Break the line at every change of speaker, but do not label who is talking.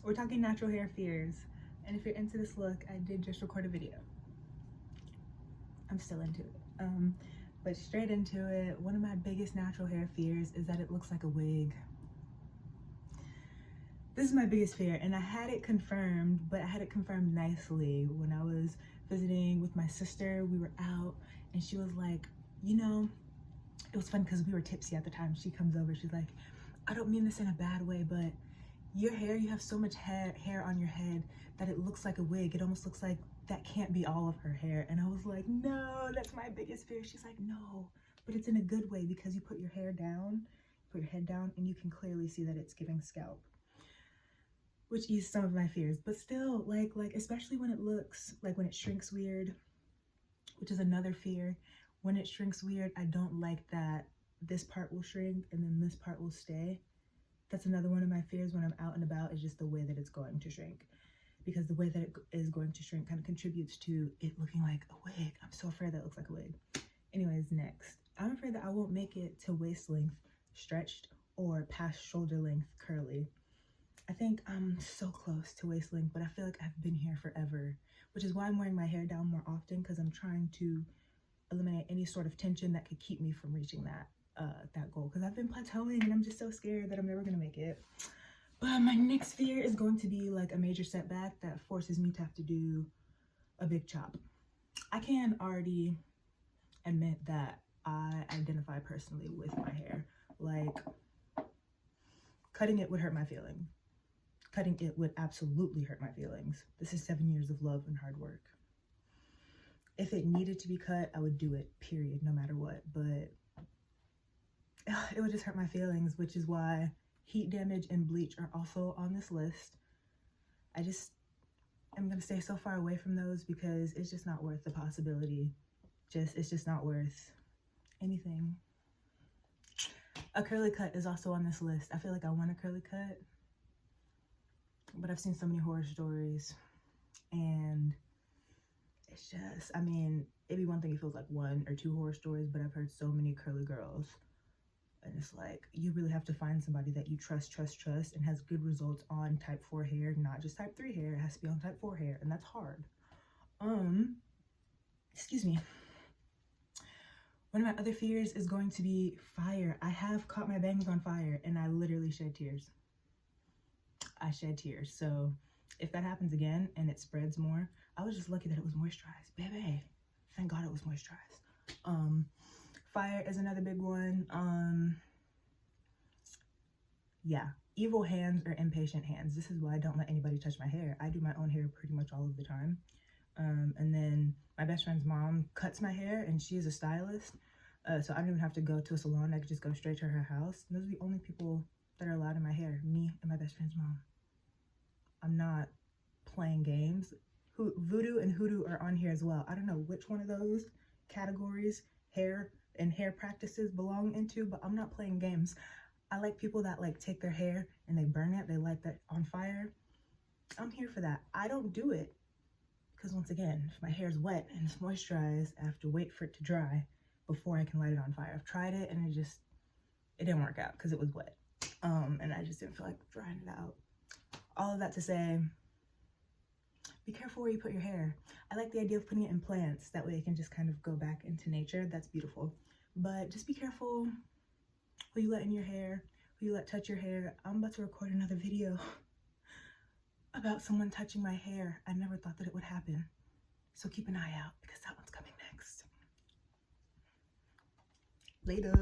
We're talking natural hair fears. And if you're into this look, I did just record a video. I'm still into it. But straight into it, one of my biggest natural hair fears is that it looks like a wig. This is my biggest fear, and I had it confirmed, but I had it confirmed nicely. When I was visiting with my sister, we were out, and she was like, you know, it was fun because we were tipsy at the time. She comes over, she's like, I don't mean this in a bad way, but your hair, you have so much hair on your head that it looks like a wig. It almost looks like that can't be all of her hair. And I was like, no, that's my biggest fear. She's like, no, but it's in a good way because you put your hair down, put your head down, and you can clearly see that it's giving scalp, which eased some of my fears. But still, like especially when it looks like, when it shrinks weird, which is another fear. When it shrinks weird, I don't like that this part will shrink and then this part will stay. That's another one of my fears when I'm out and about, is just the way that it's going to shrink. Because the way that it is going to shrink kind of contributes to it looking like a wig. I'm so afraid that it looks like a wig. Anyways, next. I'm afraid that I won't make it to waist length stretched or past shoulder length curly. I think I'm so close to waist length, but I feel like I've been here forever, which is why I'm wearing my hair down more often, because I'm trying to eliminate any sort of tension that could keep me from reaching that goal, because I've been plateauing and I'm just so scared that I'm never gonna make it. But my next fear is going to be like a major setback that forces me to have to do a big chop. I can already admit that I identify personally with my hair. Like, cutting it would hurt my feelings. Cutting it would absolutely hurt my feelings. This is 7 years of love and hard work. If it needed to be cut, I would do it, period, no matter what. But it would just hurt my feelings, which is why heat damage and bleach are also on this list. I'm gonna stay so far away from those because it's just not worth the possibility. It's just not worth anything. A curly cut is also on this list. I feel like I want a curly cut, but I've seen so many horror stories, and it's just, I mean, it'd be one thing if it was like 1 or 2 horror stories, but I've heard so many curly girls. And it's like, you really have to find somebody that you trust, and has good results on type 4 hair, not just type 3 hair. It has to be on type 4 hair, and that's hard. Excuse me. One of my other fears is going to be fire. I have caught my bangs on fire, and I literally shed tears. I shed tears. So if that happens again and it spreads more, I was just lucky that it was moisturized. Baby, thank God it was moisturized. Fire is another big one. Yeah, evil hands or impatient hands. This is why I don't let anybody touch my hair. I do my own hair pretty much all of the time. And then my best friend's mom cuts my hair, and she is a stylist. So I don't even have to go to a salon. I could just go straight to her house. And those are the only people that are allowed in my hair, me and my best friend's mom. I'm not playing games. Voodoo and hoodoo are on here as well. I don't know which one of those categories hair and hair practices belong into, but I'm not playing games. I like people that like take their hair and they burn it. They light that on fire. I'm here for that. I don't do it because, once again, if my hair is wet and it's moisturized, I have to wait for it to dry before I can light it on fire. I've tried it and it didn't work out because it was wet. And I just didn't feel like drying it out. All of that to say, be careful where you put your hair. I like the idea of putting it in plants. That way it can just kind of go back into nature. That's beautiful. But just be careful who you let in your hair, who you let touch your hair. I'm about to record another video about someone touching my hair. I never thought that it would happen. So keep an eye out because that one's coming next. Later.